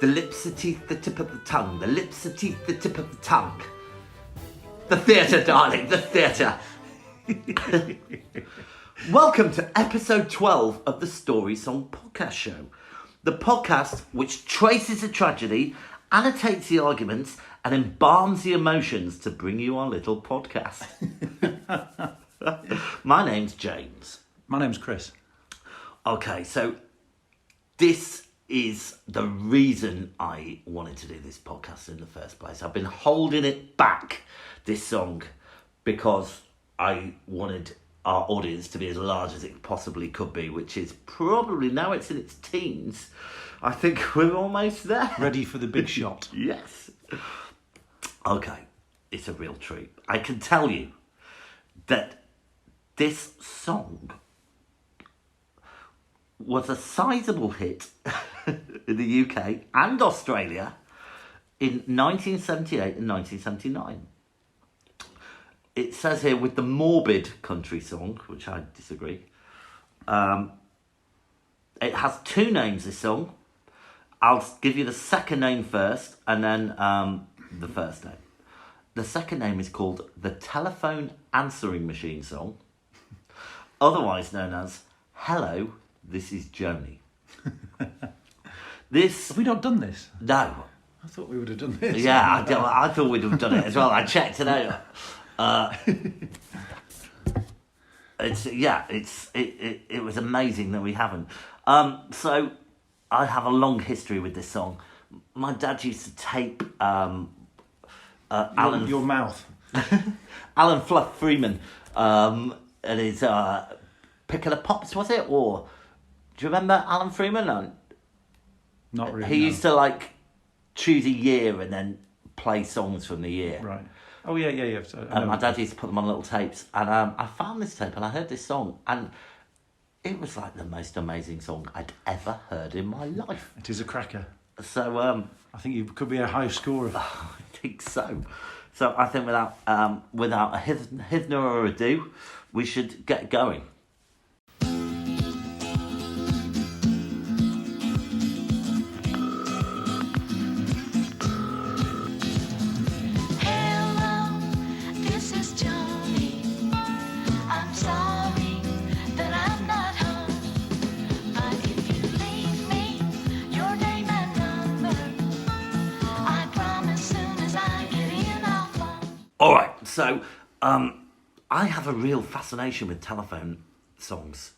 The lips, the teeth, the tip of the tongue. The lips, the teeth, the tip of the tongue. The theatre, darling, the theatre. Welcome to episode 12 of the Story Song Podcast Show. The podcast which traces a tragedy, annotates the arguments, and embalms the emotions to bring you our little podcast. My name's James. My name's Chris. Okay, so this is the reason I wanted to do this podcast in the first place. I've been holding it back, this song, because I wanted our audience to be as large as it possibly could be, which is probably, now it's in its teens, I think we're almost there. Ready for the big shot. Yes. Okay, it's a real treat. I can tell you that this song was a sizable hit in the UK and Australia in 1978 and 1979. It says here with the morbid country song, which I disagree. It has two names, this song. I'll give you the second name first and then the first name. The second name is called the Telephone Answering Machine Song, otherwise known as Hello, This is Joanie. This... Have we not done this? No. I thought we would have done this. Yeah, I thought we'd have done it as well. I checked it out. It was amazing that we haven't. So I have a long history with this song. My dad used to tape Alan... Your mouth. Alan Fluff Freeman and his Pick of the Pops, was it? Or do you remember Alan Freeman? Not really. He used to choose a year and then play songs from the year. Right. Oh yeah. And my dad used to put them on little tapes, and I found this tape and I heard this song, and it was like the most amazing song I'd ever heard in my life. It is a cracker. So I think you could be a high scorer. I think so. So I think without a hither or ado, we should get going. Alright, so I have a real fascination with telephone songs.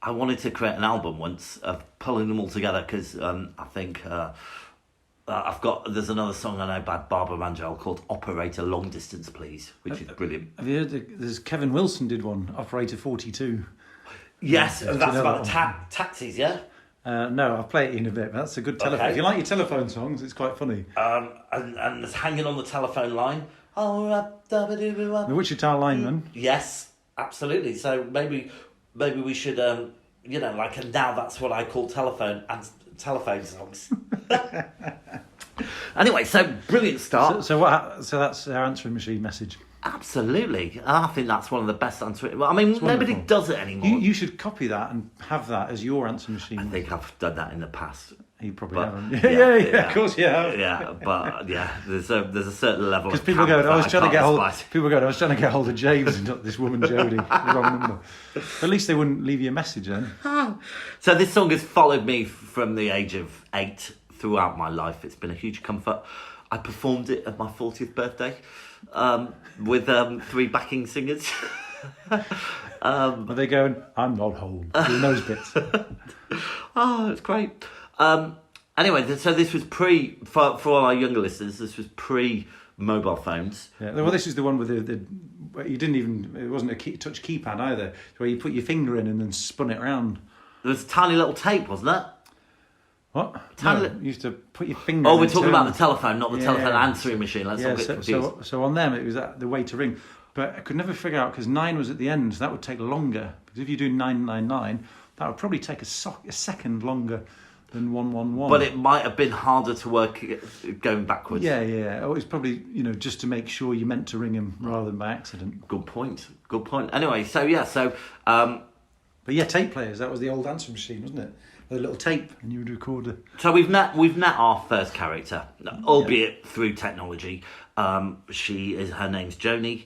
I wanted to create an album once of pulling them all together because I think there's another song I know by Barbara Rangel called Operator Long Distance Please, which is brilliant. Have you heard there's Kevin Wilson did one, Operator 42. Yes, that's about taxis, yeah? No, I'll play it in a bit. But that's a good telephone. Okay. If you like your telephone songs, it's quite funny. And there's Hanging on the Telephone Line. The Wichita Lineman. Yes, absolutely. So maybe we should, and now that's what I call telephone songs. Anyway, so brilliant start. So that's our answering machine message. Absolutely, I think that's one of the best answering. Well, I mean, nobody does it anymore. You should copy that and have that as your answering machine. I think I've done that in the past. You probably haven't. Yeah, of course you have. Yeah, but there's a certain level. Because people go, I was trying to get hold of James and not this woman Jodie. Wrong number. But at least they wouldn't leave you a message then. So this song has followed me from the age of 8 throughout my life. It's been a huge comfort. I performed it at my 40th birthday with 3 backing singers. Are they going, I'm not home, doing those bits? Oh, it's great. Anyway, so this was for all our younger listeners, this was pre-mobile phones. Yeah, well, this is the one with it wasn't a touch keypad either, where you put your finger in and then spun it around. There was a tiny little tape, wasn't it? What? You used to put your finger in. Oh, we're talking about the telephone, not the telephone answering machine. Let's not get confused. So on them, it was the way to ring. But I could never figure out, because 9 was at the end, so that would take longer. Because if you do 999, that would probably take a second longer than 111. But it might have been harder to work going backwards. Yeah. Oh, it's probably, just to make sure you meant to ring him rather than by accident. Good point. Anyway, so But yeah, tape players, that was the old answering machine, wasn't it? With a little tape, and you would record it. So we've met our first character, albeit through technology. Her name's Joanie.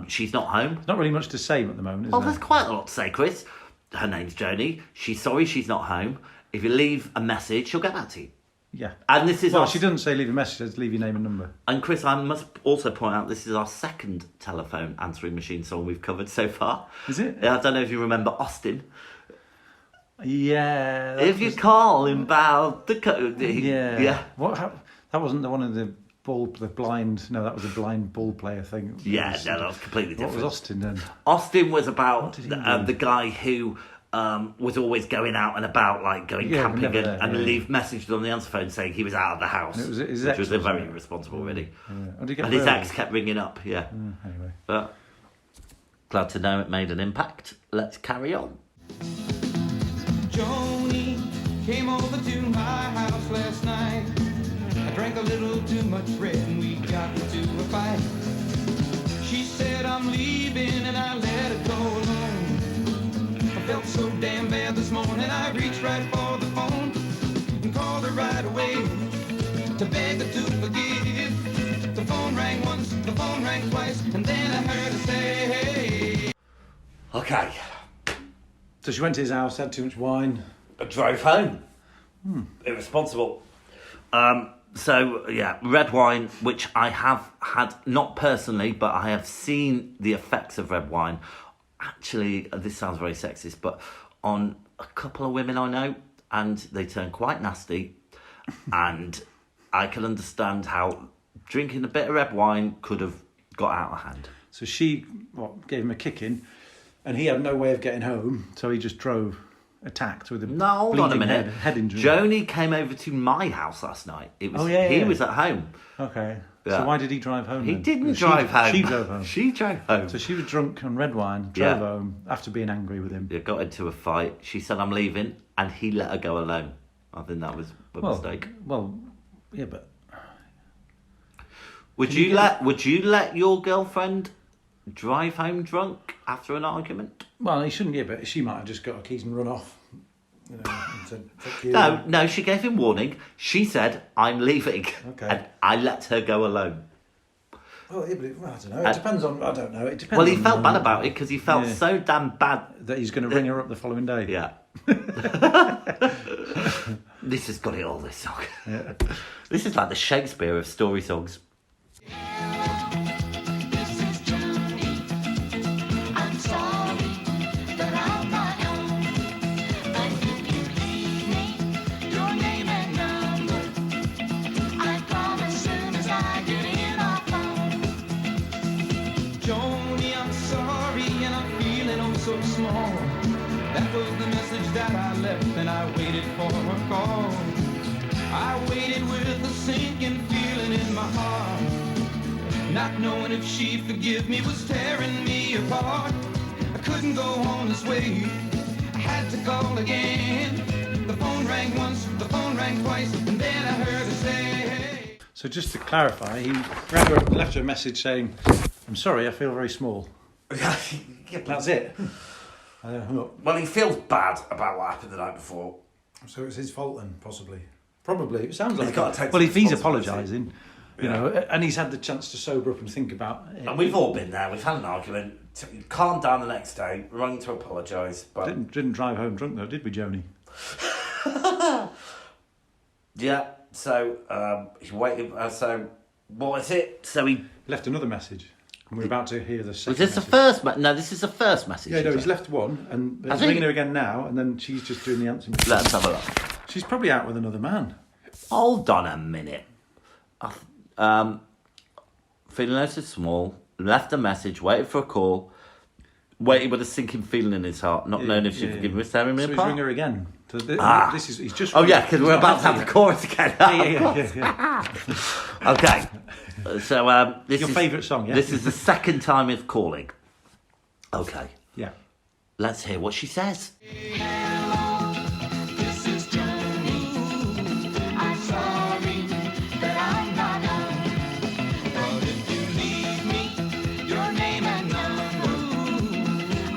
She's not home. Not really much to say at the moment, is Well, there? there's quite a lot to say, Chris. Her name's Joanie. She's sorry she's not home. If you leave a message, she'll get back to you. Yeah. And this is she doesn't say leave a message, she says leave your name and number. And Chris, I must also point out this is our second telephone answering machine song we've covered so far. Is it? I don't know if you remember Austin. Yeah. If you call him about the code. Yeah. Yeah. That wasn't the one of the blind. No, that was a blind ball player thing. Yeah, that was completely different. What was Austin then? Austin was about What did he do? the guy who was always going out and about, like going camping never there, and yeah. leave messages on the answer phone saying he was out of the house, And it was his which ex, was wasn't very it? irresponsible, really. Yeah. Oh, did he get And his murdered? ex kept ringing up, yeah. Anyway. But glad to know it made an impact. Let's carry on. Joanie came over to my house last night. I drank a little too much red and we got into a fight. She said I'm leaving and I let her go alone. I felt so damn bad this morning I reached right for the phone and called her right away to beg her to forgive. The phone rang once, the phone rang twice, and then I heard her say, hey. Okay, So she went to his house, had too much wine. I drove home. Irresponsible. So, yeah, red wine, which I have had, not personally, but I have seen the effects of red wine. Actually, this sounds very sexist, but on a couple of women I know, and they turn quite nasty. And I can understand how drinking a bit of red wine could have got out of hand. So she gave him a kicking, and he had no way of getting home, so he just drove, attacked with a No, hold on a bleeding minute. head injury. Joanie came over to my house last night. He yeah. was at home. Okay. Yeah. So why did he drive home? He then? didn't She- drive home. She drove home. She drove home. So she was drunk on red wine, drove home after being angry with him. They got into a fight. She said, I'm leaving, and he let her go alone. I think that was a mistake. Well, yeah, but Would you let your girlfriend drive home drunk after an argument? well, he shouldn't get. But she might have just got her keys and run off. You know, and said, "Fuck you." No, she gave him warning. She said, I'm leaving. Okay. And I let her go alone. Well, yeah, but I don't know. It depends on. I don't know. It depends. Well, he on felt bad about it because he felt Yeah. so damn bad. that he's going to ring her up the following day. Yeah. This has got it all, this song. Yeah. This is like the Shakespeare of story songs. This is Joanie. I'm sorry that I'm not home. But if you leave me your name and number, I promise soon as I get in our phone. Joanie, I'm sorry and I'm feeling oh so small. That was the message that I left and I waited for her call. I waited with a sinking feeling in my heart, not knowing if she'd forgive me was tearing me apart. I couldn't go on this way, I had to call again. The phone rang once, the phone rang twice, and then I heard her say, hey. So just to clarify, he rang her up and left her a message saying, "I'm sorry, I feel very small." That's it. Hung up. Well, he feels bad about what happened the night before. So it's his fault then, possibly. Probably. It sounds like. He's gotta take Well, some if he's responsibility. apologising, you know, and he's had the chance to sober up and think about it. And we've all been there. We've had an argument. Calmed down the next day. Rung to apologise. But Didn't drive home drunk though, did we, Joanie? yeah. So he waited. So what was it? So he Left another message, and we're about to hear the second. was this the message. first? No, this is the first message. Yeah, no, you he's said. left one, and I he's think- ringing her again now, and then she's just doing the answer. Let's have a look. She's probably out with another man. Hold on a minute. Feeling no so small. Left a message. Waited for a call. Waited with a sinking feeling in his heart, not knowing if she'd forgive me for tearing me So he's apart. ringing her again. So this is he's just. Oh yeah, because we're about to have the chorus again. Yeah. Okay. So this Your is favourite song, yeah? This is the second time it's calling. Okay. Yeah. Let's hear what she says. This is Joanie. I'm sorry that I'm not home. But if you leave me your name and number,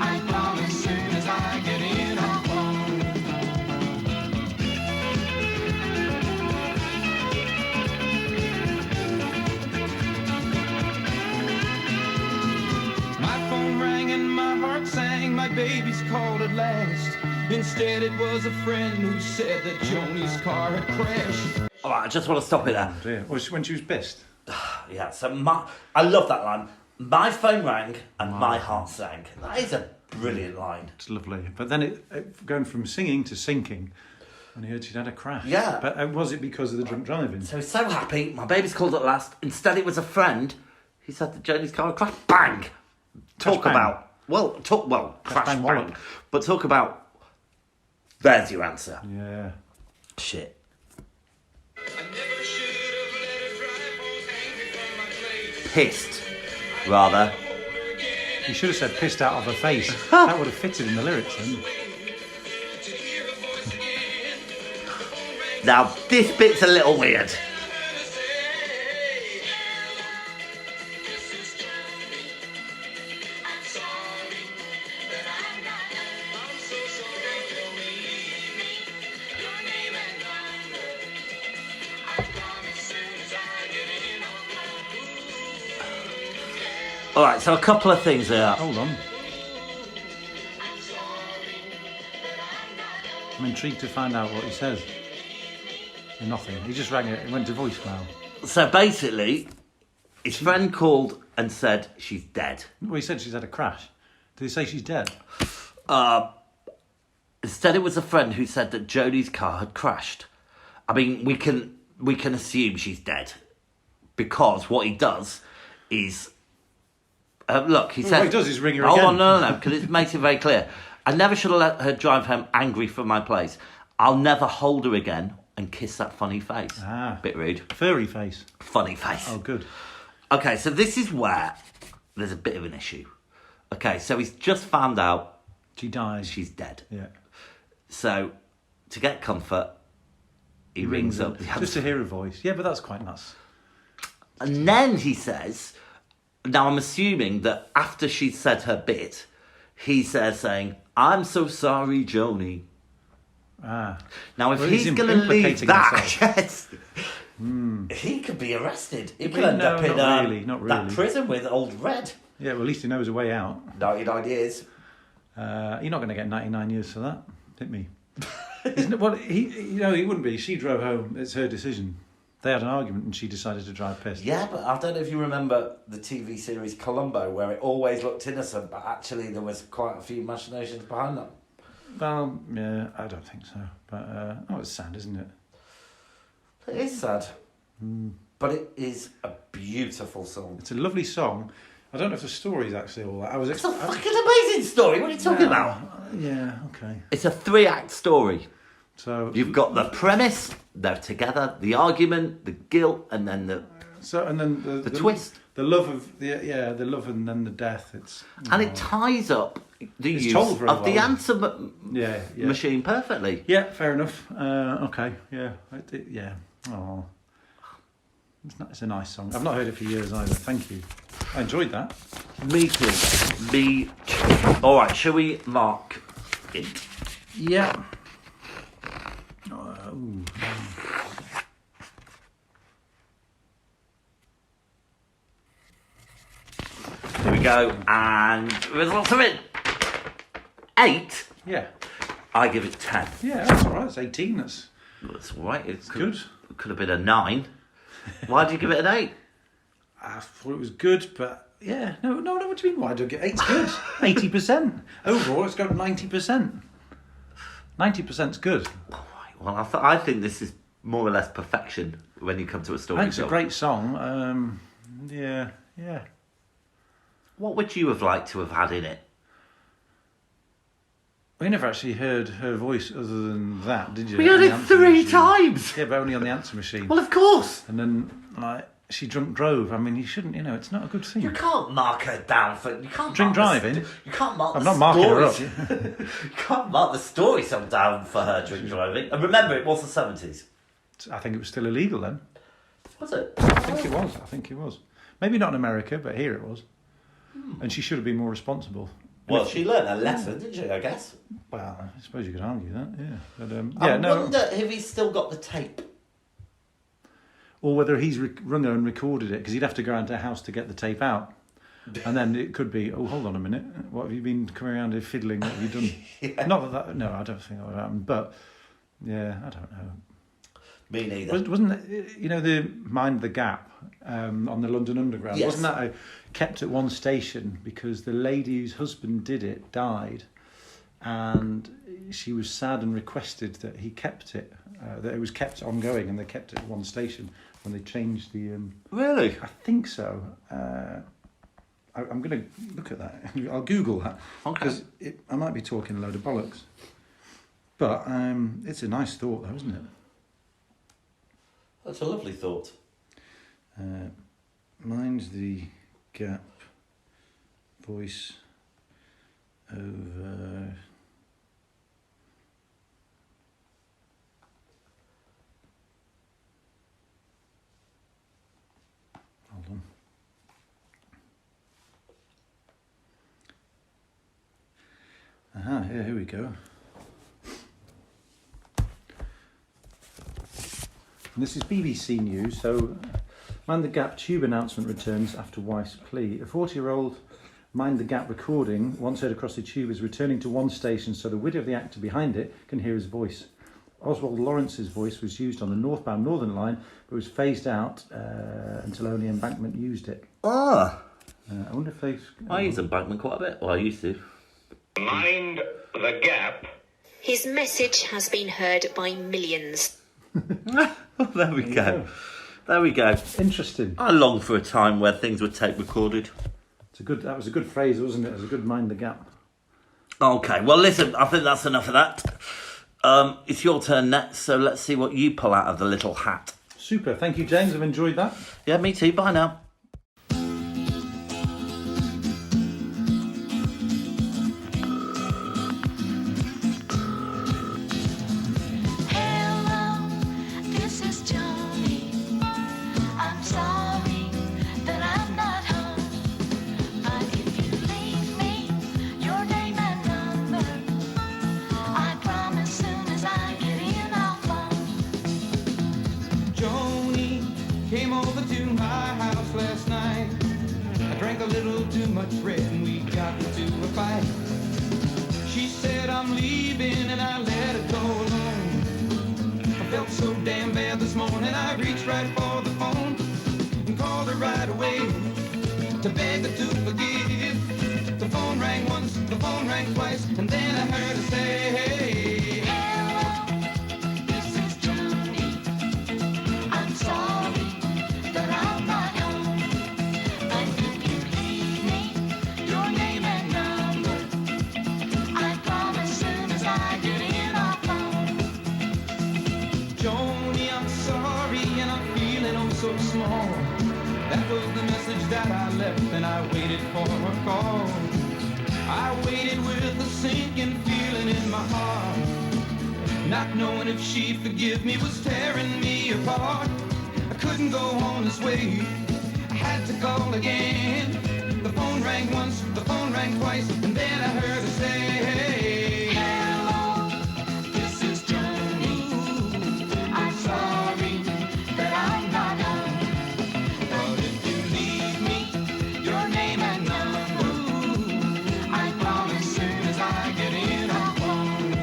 I promise soon as I get in my baby's called at last. Instead, it was a friend who said that Joanie's car had crashed. All right, I just want to stop it there. Oh dear. When she was pissed. Yeah, so I love that line. My phone rang and my heart sang. That is a brilliant line. It's lovely. But then it going from singing to sinking, and he heard she'd had a crash. Yeah. But was it because of the drunk driving? So he's so happy. My baby's called at last. Instead, it was a friend. He said that Joanie's car had crashed. Bang. Talk bang. about crash bang, bang. wallop. But talk about. There's your answer. Yeah. Shit. I never should have let her drive home angry from my place. Pissed, rather. You should have said pissed out of her face. That would have fitted in the lyrics then. Now this bit's a little weird. All right, so a couple of things here. Hold on. I'm intrigued to find out what he says. Nothing. He just rang it. It went to voicemail. So basically, his friend called and said she's dead. Well, he said she's had a crash. Did he say she's dead? Instead, it was a friend who said that Joanie's car had crashed. I mean, we can assume she's dead because what he does is look. He said what he does is ring her Hold again. on, no, because it makes it very clear. I never should have let her drive home angry from my place. I'll never hold her again and kiss that funny face. Ah. Bit rude. Furry face. Funny face. Oh, good. Okay, so this is where there's a bit of an issue. Okay, so he's just found out She died. she's dead. Yeah. So, to get comfort, he rings up the Just to hear her voice. Yeah, but that's quite nice. And then he says, now I'm assuming that after she said her bit, he's there saying, I'm so sorry, Joanie. Ah. Now, if Well, he's he's going to leave implicating that, himself. yes, he could be arrested. He Well, could end no, up in not really, not that really. prison with Old Red. Yeah, well, at least he knows a way out. 99 years. You're not going to get 99 years for that, hit me. Isn't it? Well, he wouldn't be. She drove home. It's her decision. They had an argument and she decided to drive pissed. Yeah, but I don't know if you remember the TV series Columbo, where it always looked innocent, but actually there was quite a few machinations behind that. Well, yeah, I don't think so. But, it's sad, isn't it? It is sad. But it is a beautiful song. It's a lovely song. I don't know if the story's actually all that. It's a fucking amazing story. What are you talking about? Yeah, okay. It's a 3-act story. So You've got the premise, they're together, the argument, the guilt, and then the the twist. the love of the love and then the death. and it ties up the It's use told very of the well. answer yeah. machine perfectly. Yeah, fair enough. Okay, yeah, yeah. Oh, it's a nice song. I've not heard it for years either. Thank you. I enjoyed that. Me too. Me too. All right, shall we mark it? Yeah. Here we go, and results of it. 8. Yeah. I give it 10. Yeah, that's all right. It's 18. That's That's all right. It's good. It could have been a 9. Why did you give it an 8? I thought it was good, but yeah, no. What do you mean? Why do I get 8's good? 80%. Overall, it's got 90%. 90%'s good. All right. Well, I think this is more or less perfection when you come to a story. I think it's a great song. Yeah. What would you have liked to have had in it? We never actually heard her voice other than that, did you? We heard On the it answer 3 machine. times. Yeah, but only on the answer machine. Well, of course. And then, she drunk drove. I mean, you shouldn't, it's not a good thing. You can't mark her down for. You can't Drink mark driving? You can't mark. I'm the not marking her up. stories. You can't mark the story song down for her drink driving. And remember, it was the 70s. I think it was still illegal then. Was it? I think it was. Maybe not in America, but here it was. And she should have been more responsible. Well, she learned a lesson, didn't she? I guess. Well, I suppose you could argue that, yeah. But, I wonder if he's still got the tape. Or whether he's rung her and recorded it, because he'd have to go around to her house to get the tape out. And then it could be, oh, hold on a minute, what have you been coming around here fiddling? What have you done? Yeah. Not that, no, I don't think that would happen, but yeah, I don't know. Me neither. Wasn't it, the Mind the Gap on the London Underground? Yes. Wasn't that kept at one station because the lady whose husband did it died, and she was sad and requested that he kept it, that it was kept ongoing, and they kept it at one station when they changed the. Really? I think so. I'm going to look at that. I'll Google that because I might be talking a load of bollocks, but it's a nice thought, though, isn't it? That's a lovely thought. Mind the Gap voice over. Hold on. Yeah, here we go. And this is BBC News, so Mind the Gap tube announcement returns after wife's plea. A 40-year-old Mind the Gap recording, once heard across the tube, is returning to one station so the widow of the actor behind it can hear his voice. Oswald Lawrence's voice was used on the northbound Northern Line, but was phased out until only Embankment used it. Ah. I wonder if they've... I use Embankment quite a bit. Well, I used to. Mind the Gap. His message has been heard by millions. There we go. There we go. Interesting. I long for a time where things were tape recorded. That was a good phrase, wasn't it? It was a good Mind the Gap. Okay, well, listen, I think that's enough of that. It's your turn next, so let's see what you pull out of the little hat. Super. Thank you, James. I've enjoyed that. Yeah, me too. Bye now. Hello, this is Joanie. I'm sorry that I'm not home, but if you leave me your name and number, I promise soon as I get in I'll phone. Joanie came over to my house last night. I drank a little too much red and we got into a fight. She said I'm leaving and I let her go alone. I felt so damn bad this morning I reached right for the phone and called her right away to beg her to forgive. The phone rang once, the phone rang twice, and then I heard her say, Hello, this is Joanie. I'm sorry that I'm not home, but if you leave me your name and number, I promise soon as I get in I'll phone. Joanie, I'm sorry and I'm feeling oh so small. That was the message that I left and I waited for her call. I waited with a sinking feeling in my heart, not knowing if she'd forgive me was tearing me apart. I couldn't go on this way, I had to call again. The phone rang once, the phone rang twice, and then I heard her say, Hello, this is Joanie. I'm sorry that I'm not home, but if you leave me your name and number, I promise soon as I get in I'll phone.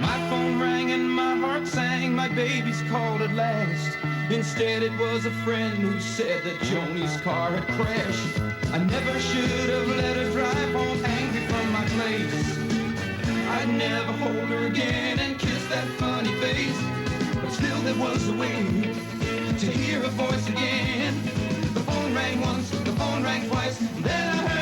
my phone rang and my heart sang, my baby's called at last. Instead it was a friend who said that Joanie's car had crashed. I never should have let her drive home angry from my place. I'd never hold her again and kiss that funny face, but still there was a way to hear her voice again. The phone rang once, the phone rang twice, then I heard